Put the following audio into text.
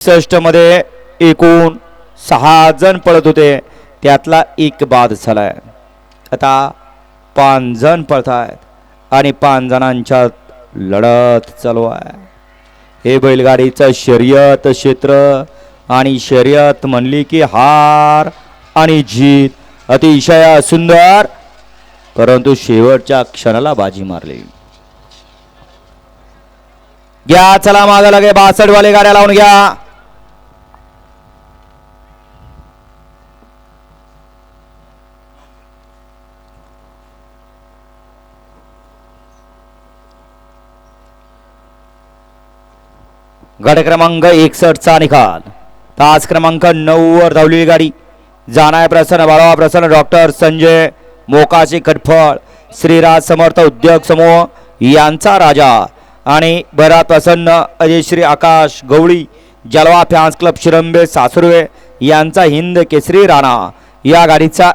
61 मध्ये एकूण 6 जण पळत होते, त्यातला एक बाद झालाय. आता 5 जण पळतायत आणि 5 जणांच्यात लढत चालू आहे. हे बैलगाडीचं शर्यत क्षेत्र आणि शर्यत म्हणली की हार आणि जीत अतिशय सुंदर, परंतु शेवटच्या क्षणाला बाजी मारली. घ्या चला मागे लगे 62 वाले गाड्या लावून घ्या. गट क्रमांक 61 चा निकाल. तास क्रमांक 9 वर धावलेली गाडी जानाय प्रसन्न बाळवा प्रसन्न डॉक्टर संजय मोकाचे कटफळ श्रीराज समर्थ उद्योग समूह यांचा राजा आणि बरात प्रसन्न अजयश्री आकाश गवळी जलवा फॅन्स क्लब शिरंबे सासुर्वे यांचा हिंद केसरी राणा या गाडीचा